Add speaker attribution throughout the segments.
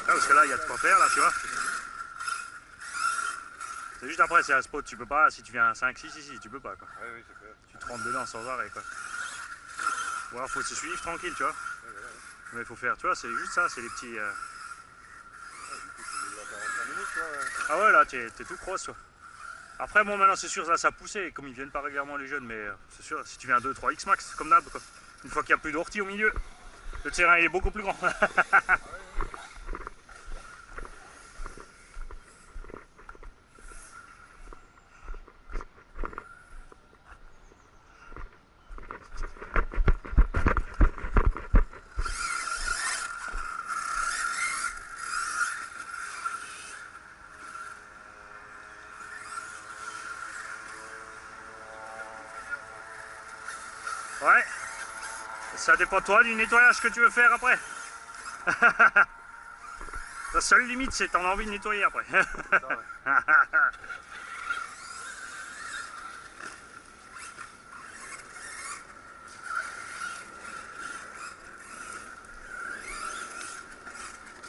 Speaker 1: Parce que là, il y a de quoi faire, là, tu vois. C'est juste après, c'est un spot, tu peux pas, si tu viens à 5, 6, si, tu peux pas, quoi.
Speaker 2: Ouais, oui, c'est clair.
Speaker 1: Tu te rentres dedans sans arrêt, quoi. Ou alors, faut se suivre tranquille, tu vois.
Speaker 2: Ouais, voilà.
Speaker 1: Mais il faut faire, tu vois, c'est juste ça, c'est les petits...
Speaker 2: Ouais, du coup, c'est déjà 45 minutes, quoi. Ouais.
Speaker 1: Ah ouais, là, t'es tout cross, toi. Après, bon, maintenant, c'est sûr, là, ça a poussé, comme ils viennent pas régulièrement, les jeunes, mais c'est sûr, si tu viens à 2-3 X max, comme d'hab, quoi. Une fois qu'il n'y a plus d'ortie au milieu, le terrain, il est beaucoup plus grand. Ouais, ça dépend de toi du nettoyage que tu veux faire après. La seule limite, c'est ton envie de nettoyer après.
Speaker 2: Ça, ouais.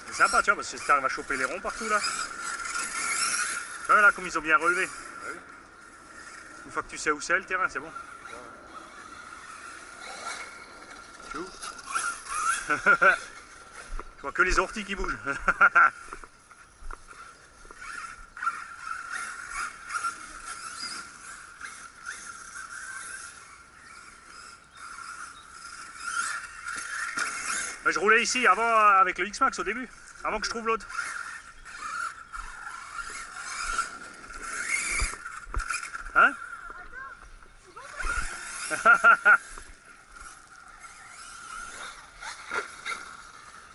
Speaker 1: C'est sympa, tu vois, parce que tu arrives à choper les ronds partout là. Tu vois là, comme ils ont bien relevé.
Speaker 2: Ouais, oui.
Speaker 1: Une fois que tu sais où c'est le terrain, c'est bon. Tu vois. Je vois que les orties qui bougent. Je roulais ici avant avec le X-Max au début, avant que je trouve l'autre. Hein?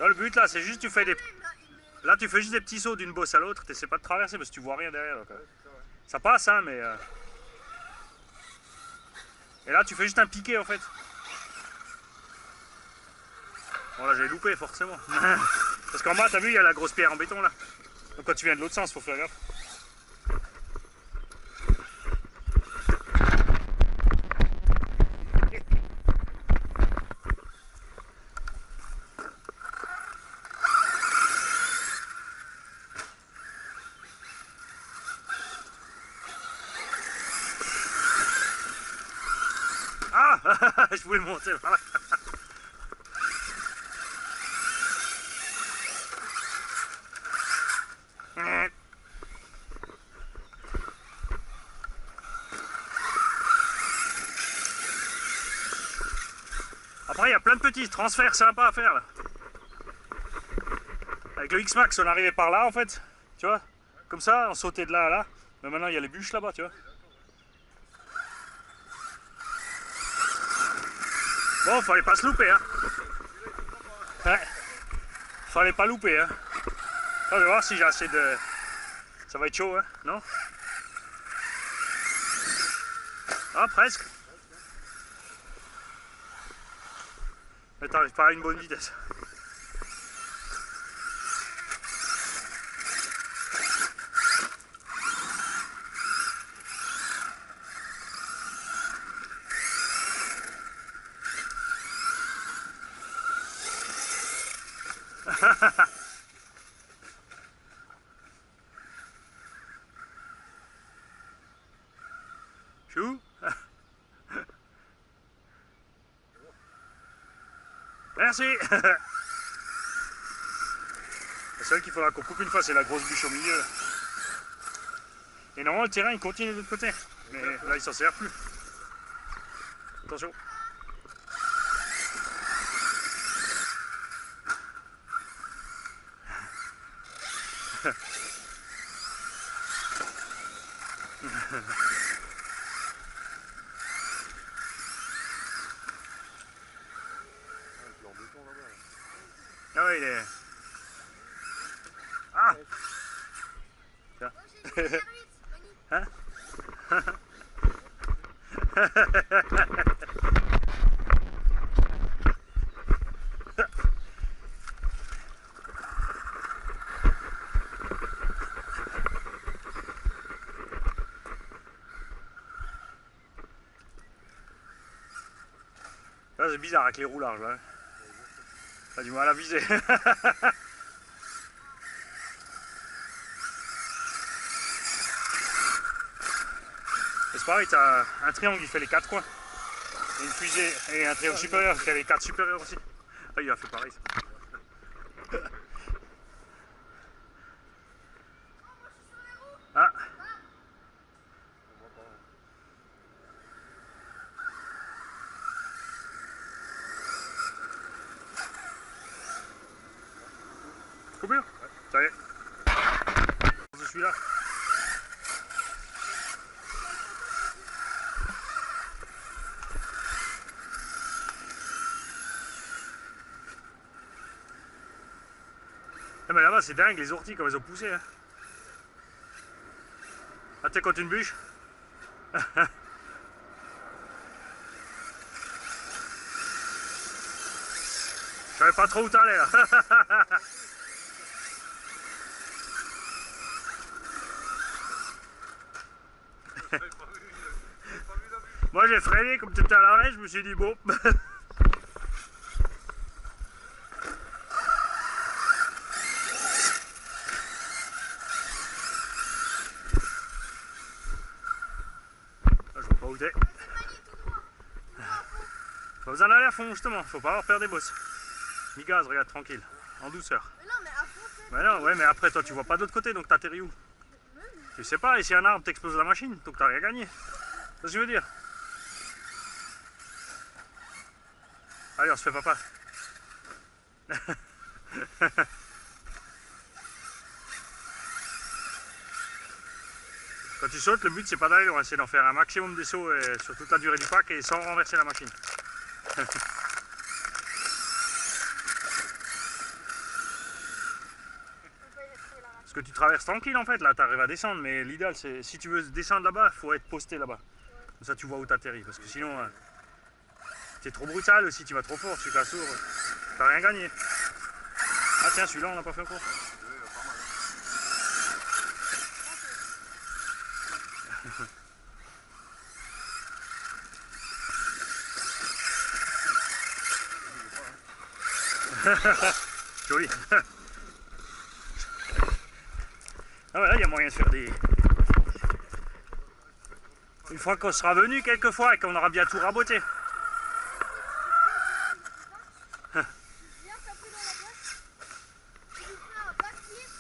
Speaker 1: Là, le but là, c'est juste tu fais des... Là, tu fais juste des petits sauts d'une bosse à l'autre, t'essaies pas de traverser parce que tu vois rien derrière. Donc, ça passe, hein, mais... Et là, tu fais juste un piqué en fait. Bon là j'ai loupé forcément. Parce qu'en bas t'as vu il y a la grosse pierre en béton là. Donc quand tu viens de l'autre sens faut faire gaffe. Ah je voulais le monter voilà. Après il y a plein de petits transferts sympas à faire là. Avec le X-Max on arrivait par là en fait, tu vois, comme ça on sautait de là à là, mais maintenant il y a les bûches là-bas tu vois. Bon fallait pas se louper hein. Ouais. Fallait pas louper hein. Je vais voir si j'ai assez de... Ça va être chaud hein, non? Ah presque. Mais t'arrives pas à une bonne vitesse. Chou. Merci. La seule qu'il faudra qu'on coupe une fois, c'est la grosse bûche au milieu. Et normalement, le terrain, il continue de l'autre côté. Mais là, il s'en sert plus. Attention. Ah ouais, il est... Ah tiens. Hein? Ça c'est bizarre avec les roues larges là. T'as du mal à viser. C'est pareil, t'as un triangle qui fait les 4 coins. Et une fusée et un triangle supérieur qui fait les 4 supérieurs aussi. Ah, il a fait pareil. Ah. Coupure? Ça y est. Je suis là. Ah mais là-bas c'est dingue les orties comme elles ont poussé. Hein. Ah t'es contre une bûche? Je savais pas trop où t'allais là. Moi j'ai freiné comme tu étais à l'arrêt, je me suis dit bon. Je vois pas où t'es. Pas besoin d'aller à fond justement, faut pas avoir peur des bosses. Mi-gaz, regarde, tranquille, en douceur.
Speaker 3: Mais non, mais à fond,
Speaker 1: Mais non, ouais, mais après toi tu vois pas de l'autre côté donc t'atterris où? Tu sais pas, et si un arbre t'explose la machine, donc t'as rien gagné. C'est ce que je veux dire. Allez, on se fait papa. Quand tu sautes, le but c'est pas d'aller loin, c'est d'en faire un maximum de sauts sur toute la durée du pack et sans renverser la machine. Parce que tu traverses tranquille en fait, là tu arrives à descendre, mais l'idéal c'est si tu veux descendre là-bas, il faut être posté là-bas. Comme ça tu vois où t'atterris, parce que sinon c'est trop brutal, si tu vas trop fort, tu casses sourd, t'as rien gagné. Ah tiens, celui-là on l'a pas fait encore. Joli. Ah ouais, là il y a moyen de faire des... Une fois qu'on sera venu quelquefois et qu'on aura bien tout raboté.
Speaker 3: viens taper dans la boîte. Tu lui fais un backflip.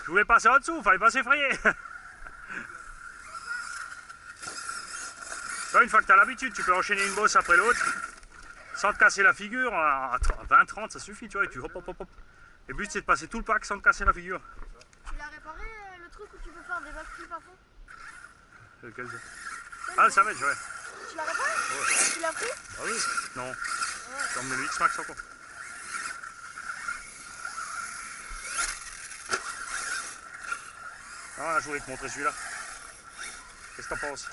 Speaker 1: Je voulais passer en dessous, fallait pas s'effrayer. Une fois que tu as l'habitude, tu peux enchaîner une bosse après l'autre sans te casser la figure. À 20-30, ça suffit, tu vois. Et tu hop, hop, hop, hop. Le but, c'est de passer tout le pack sans te casser la figure.
Speaker 3: Tu l'as réparé le truc où tu peux faire des backflips à fond?
Speaker 1: Lequel ça? Ah, le Savage, ouais.
Speaker 3: Tu l'as réparé?
Speaker 1: Ouais.
Speaker 3: Tu l'as pris?
Speaker 1: Ah oui? Non.
Speaker 3: Ouais.
Speaker 1: Comme le X-Max encore. Ah, je voulais te montrer celui-là. Qu'est-ce que t'en penses?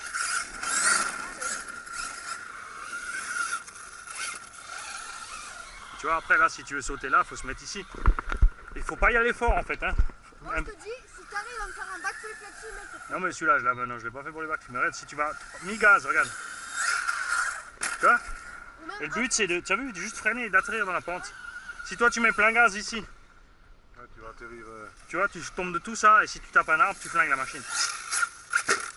Speaker 1: Tu vois, après là, si tu veux sauter là, il faut se mettre ici. Il faut pas y aller fort en fait. Hein.
Speaker 3: Moi je te dis, si t'arrives à me faire un backflip là-dessus, mec.
Speaker 1: Non mais celui-là, non, je l'ai pas fait pour les backflips. Mais regarde, si tu vas mi-gaz, regarde. Tu vois?
Speaker 3: Ou même
Speaker 1: Et le but c'est de, tu as vu, de juste freiner et d'atterrir dans la pente. Si toi tu mets plein gaz ici,
Speaker 2: Ouais, tu vas atterrir.
Speaker 1: tu vois, tu tombes de tout ça et si tu tapes un arbre, tu flingues la machine.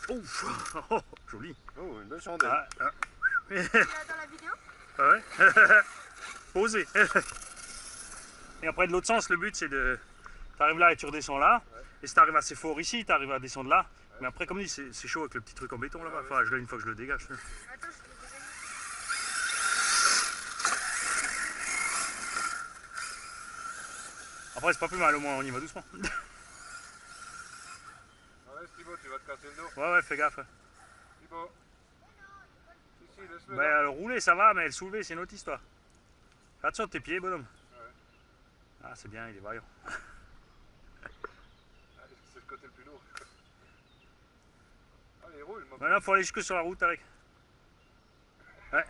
Speaker 1: Ouf, oh, joli.
Speaker 2: Oh, une belle chandelle.
Speaker 1: Ah, ah.
Speaker 3: Tu l'as dans la vidéo?
Speaker 1: Ah ouais. Posé. Et après de l'autre sens, le but c'est de... Tu arrives là et tu redescends là.
Speaker 2: Ouais.
Speaker 1: Et si tu arrives assez fort ici, tu arrives à descendre là.
Speaker 2: Ouais.
Speaker 1: Mais après, comme dit, c'est chaud avec le petit truc en béton là-bas.
Speaker 2: Ouais,
Speaker 1: Enfin, je l'ai une fois que je le dégage.
Speaker 3: Attends, je l'ai déjà mis.
Speaker 1: Après, c'est pas plus mal, au moins on y va doucement.
Speaker 2: Ah ouais, Thibaut, tu vas te casser le dos.
Speaker 1: Ouais, fais gaffe.
Speaker 2: Thibaut. Si, laisse-le.
Speaker 1: Ben, le rouler ça va, mais le soulever c'est une autre histoire. Fais attention de tes pieds, bonhomme.
Speaker 2: Ouais.
Speaker 1: Ah, c'est bien, il est vaillant.
Speaker 2: Allez, c'est le côté le plus lourd. Allez, roule, moi.
Speaker 1: Maintenant, faut aller jusque sur la route avec. Ouais.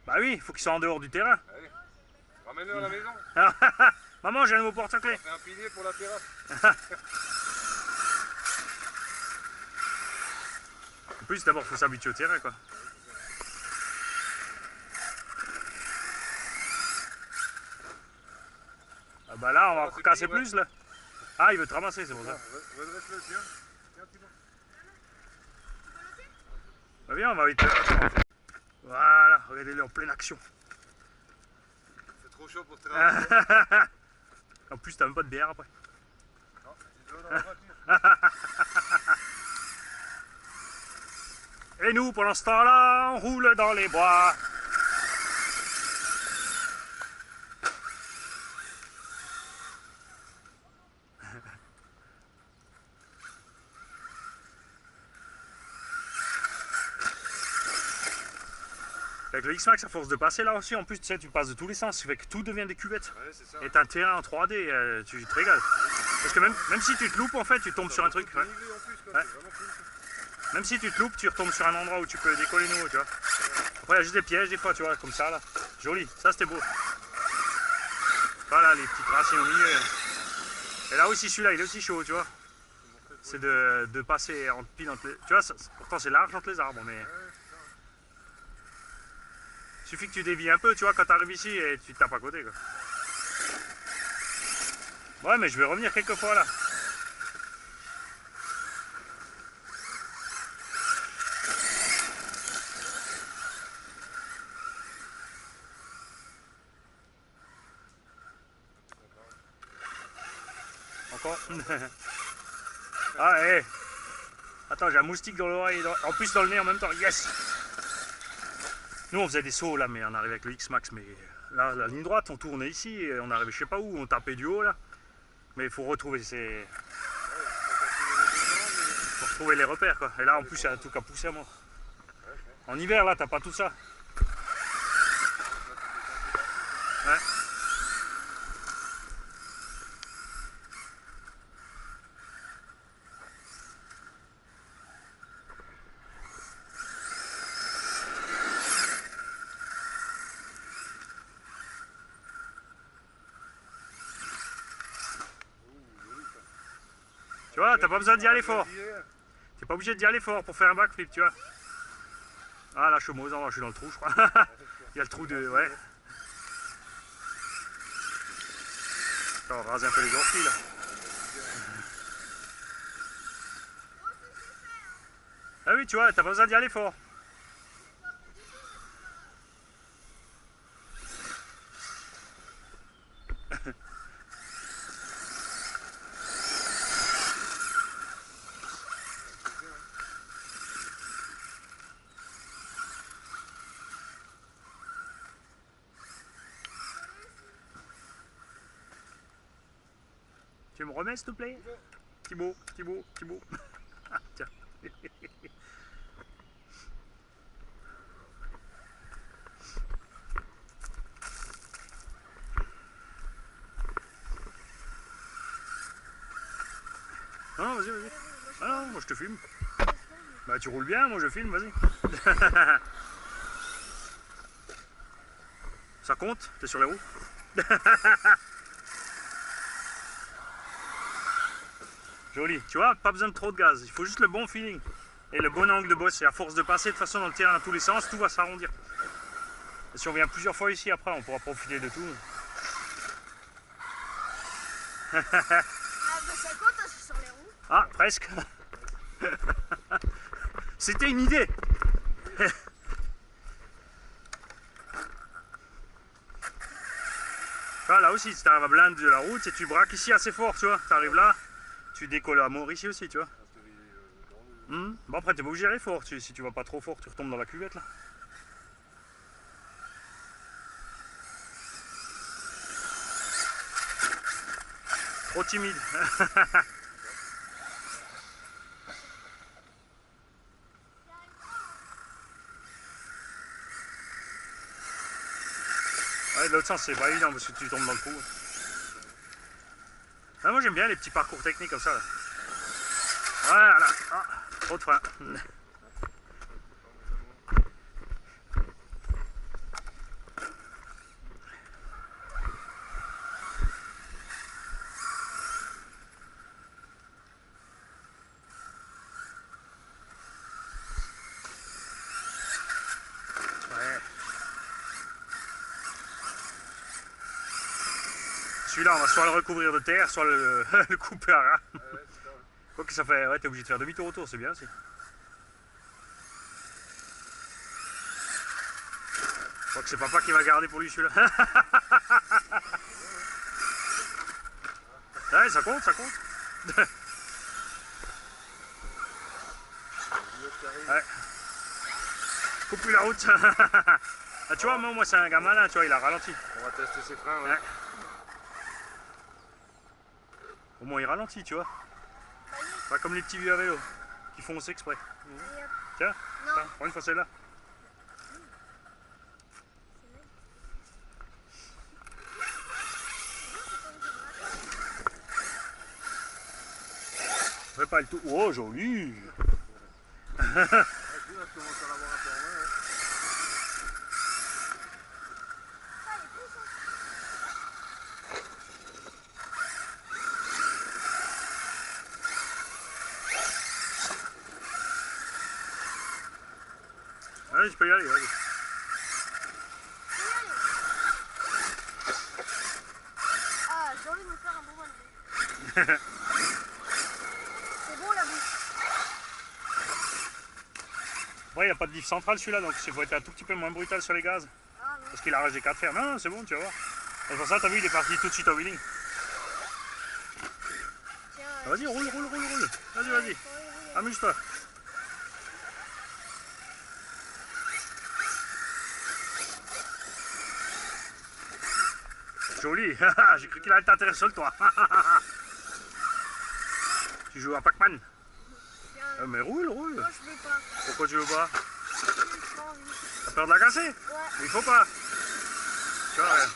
Speaker 1: Bah oui, il faut qu'ils soient en dehors du terrain.
Speaker 2: Allez, ramène-le à la maison.
Speaker 1: Maman, j'ai un nouveau porte-clés.
Speaker 2: On fait un pilier pour la terrasse.
Speaker 1: En plus, d'abord, il faut s'habituer au terrain, quoi. Ah bah là, on va
Speaker 2: c'est
Speaker 1: casser
Speaker 2: fini, ouais.
Speaker 1: plus, là. Ah, il veut te ramasser, c'est pour ça.
Speaker 2: Redresse-le, tiens. Tiens, Thibaut.
Speaker 1: Bah viens, on va vite. Voilà, regardez-le en pleine action.
Speaker 2: C'est trop chaud pour te ramasser.
Speaker 1: En plus, t'as même pas de bière après.
Speaker 2: Non, c'est de l'eau dans la voiture.
Speaker 1: Et nous, pendant ce temps-là, on roule dans les bois. Avec le X-Max, à force de passer là aussi, en plus, tu sais, tu passes de tous les sens, ça fait que tout devient des cuvettes.
Speaker 2: Ouais, c'est ça.
Speaker 1: Et t'as un terrain en 3D, tu te régales. Parce que même si tu te loupes, en fait, tu tombes sur un truc. Ouais.
Speaker 2: Dénivelé en plus, quoi.
Speaker 1: Ouais.
Speaker 2: C'est vraiment cool, ça.
Speaker 1: Même si tu te loupes, tu retombes sur un endroit où tu peux décoller nouveau, tu vois. Après, il y a juste des pièges des fois, tu vois, comme ça, là. Joli, ça c'était beau. Voilà, les petites racines au milieu. Et là aussi, celui-là, il est aussi chaud, tu vois. C'est de passer en pile entre les... Tu vois, pourtant c'est large entre les arbres, mais... Il suffit que tu dévies un peu, tu vois, quand tu arrives ici et tu te tapes à côté, quoi. Ouais, mais je vais revenir quelques fois, là. Encore. Ah, hé. Attends, j'ai un moustique dans l'oreille, en plus dans le nez en même temps. Yes. Nous, on faisait des sauts là, mais on arrivait avec le X-Max. Mais là, la ligne droite, on tournait ici et on arrivait je sais pas où, on tapait du haut là. Mais il faut retrouver ces... faut retrouver les repères, quoi. Et là, en plus, il y a un truc à pousser à mort. En hiver, là, t'as pas tout ça. Ouais. Tu vois, t'as pas besoin d'y aller fort. T'es pas obligé d'y aller fort pour faire un backflip, tu vois. Ah là, je suis au mauvais endroit, je suis dans le trou, je crois. Il y a le trou de... Ouais. Attends, on rase un peu les orties, là. Ah oui, tu vois, t'as pas besoin d'y aller fort. Tu me remets, s'il te plaît? Thibaut. Ah, tiens. Non, vas-y. Ah non, moi je te filme. Bah tu roules bien, moi je filme, vas-y. Ça compte? T'es sur les roues? Joli, tu vois, pas besoin de trop de gaz, il faut juste le bon feeling et le bon angle de bosse. Et à force de passer de toute façon dans le terrain dans tous les sens, tout va s'arrondir. Et si on vient plusieurs fois ici, après on pourra profiter de tout.
Speaker 3: Ah, bah ça compte, je suis sur les roues.
Speaker 1: Ah, presque. C'était une idée. Ah, là aussi, si tu arrives à blind de la route, et tu braques ici assez fort, tu vois, tu arrives là, tu décolles à mort ici aussi, tu vois. Bon, après, t'es pas obligé d'aller fort, si tu vas pas trop fort, tu retombes dans la cuvette là. Trop timide. Ouais, de l'autre sens, c'est pas évident parce que tu tombes dans le trou. Ah, moi j'aime bien les petits parcours techniques comme ça. Là. Voilà. Ah, trop de frein. Celui-là, on va soit le recouvrir de terre, soit le, le couper à ras.
Speaker 2: Ouais, ouais, c'est ça. Ouais.
Speaker 1: Quoi que ça fait, ouais, t'es obligé de faire demi-tour autour, c'est bien aussi. Je crois que c'est papa qui va garder pour lui celui-là. Ouais, ça compte, ça compte. Ouais. Coupe plus la route. Ah, tu vois, moi c'est un gars malin, tu vois, il a ralenti.
Speaker 2: On va tester ses freins. Ouais.
Speaker 1: Ouais. Au moins il ralentit, tu vois. Pas comme les petits vieux à vélo qui font aussi exprès.
Speaker 3: Allez, hop.
Speaker 1: Tiens,
Speaker 3: Non.
Speaker 1: tiens, prends une fois celle-là. Fais pas le tout. Oh, joli.
Speaker 2: Ah, je commence à l'avoir un peu en main. Ouais.
Speaker 3: Ah, il est plus,
Speaker 1: Allez, je peux y aller, vas-y.
Speaker 3: Ah, j'ai envie de me faire un bon bain. C'est bon la bouche.
Speaker 1: Ouais, il n'y a pas de diff central celui-là, donc il faut être un tout petit peu moins brutal sur les gaz.
Speaker 3: Ah non.
Speaker 1: Parce qu'il arrache des 4 fers. Non, non, c'est bon, tu vas voir. C'est pour ça, t'as vu, il est parti tout de suite au wheeling.
Speaker 3: Tiens,
Speaker 1: Vas-y, roule, roule, roule, roule. Vas-y, vas-y.
Speaker 3: oui.
Speaker 1: Amuse-toi. Joli. J'ai cru qu'il allait t'atterrir sur le toit. Tu joues à Pac-Man.
Speaker 3: Tiens,
Speaker 1: Mais roule, roule.
Speaker 3: non, je veux pas.
Speaker 1: Pourquoi tu veux pas?
Speaker 3: J'ai pas envie.
Speaker 1: T'as peur de la casser?
Speaker 3: Ouais.
Speaker 1: Il faut pas. Tu vois, regarde.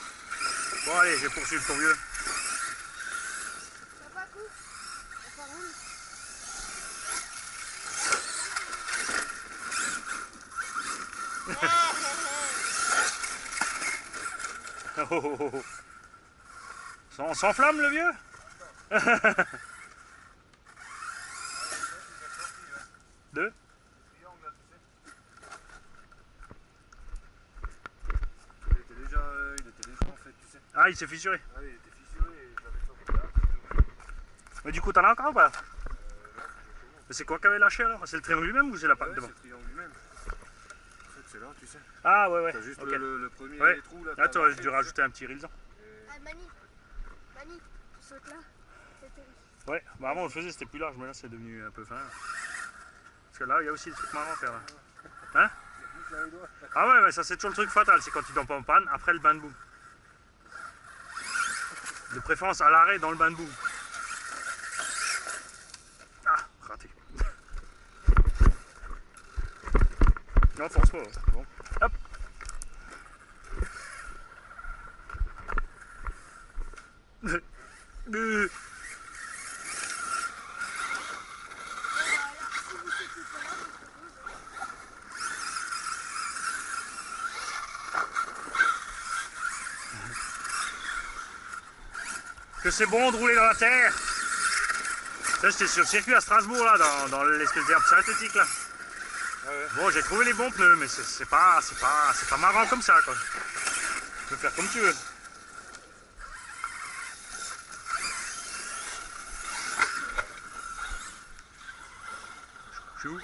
Speaker 1: Bon, allez, je vais poursuivre ton vieux.
Speaker 3: T'as pas coup? T'as pas roule?
Speaker 1: Oh, oh, oh, oh. On s'enflamme le vieux? Deux?
Speaker 2: Il était déjà en fait, tu sais.
Speaker 1: Ah, il s'est fissuré.
Speaker 2: Ah, il était fissuré et j'avais ça comme ça.
Speaker 1: Mais du coup, t'en as encore ou pas? Mais c'est quoi qui avait lâché alors? C'est le triangle lui-même ou c'est la patte
Speaker 2: Ouais,
Speaker 1: devant?
Speaker 2: c'est le triangle lui-même. En fait, c'est là, tu sais.
Speaker 1: Ah, ouais, ouais.
Speaker 2: T'as juste
Speaker 1: Ok.
Speaker 2: le premier
Speaker 1: Ouais.
Speaker 2: trou là.
Speaker 1: Là, tu aurais dû rajouter un petit rilsan.
Speaker 3: Ah, Mani. Mani, tu sautes là. C'est terrible.
Speaker 1: Ouais, bah avant on le faisait, c'était plus large, mais là c'est devenu un peu fin. Parce que là, il y a aussi des trucs marrants à faire. Là. Hein? Ah ouais, ça c'est toujours le truc fatal, c'est quand tu tombes en panne après le bain de boue. De préférence à l'arrêt dans le bain de boue. Ah, raté. Non, force pas. Bon. Hop.
Speaker 3: Si vous sautez pas là, vous
Speaker 1: Que c'est bon de rouler dans la terre. Ça, j'étais sur le circuit à Strasbourg, là, dans l'espèce d'herbe synthétique, là.
Speaker 2: Ouais.
Speaker 1: Bon, j'ai trouvé les bons pneus, mais c'est pas marrant comme ça, quoi. Tu peux faire comme tu veux. Chou.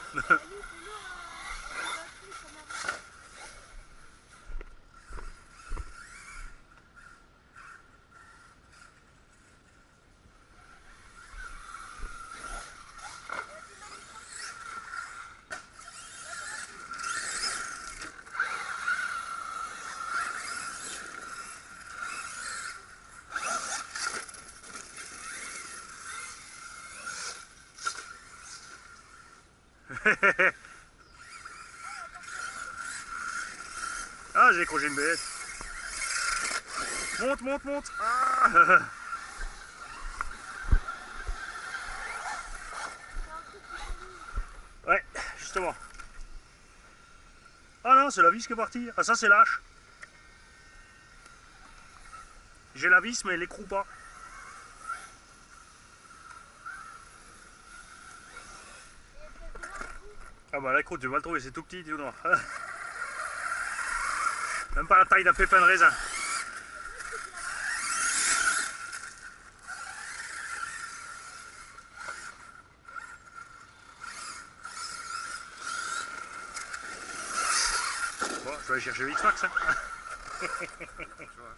Speaker 1: Ah, j'ai accroché une bête. Monte, monte, monte. Ah. Ouais, justement. Ah non, c'est la vis qui est partie. Ah, ça, c'est lâche. J'ai la vis, mais l'écrou pas. Ah bah l'écrou, tu vas le trouver, c'est tout petit, tout noir. Même pas la taille d'un pépin de raisin. Bon, je vais aller chercher le X-Max. Hein.
Speaker 2: Tu vois.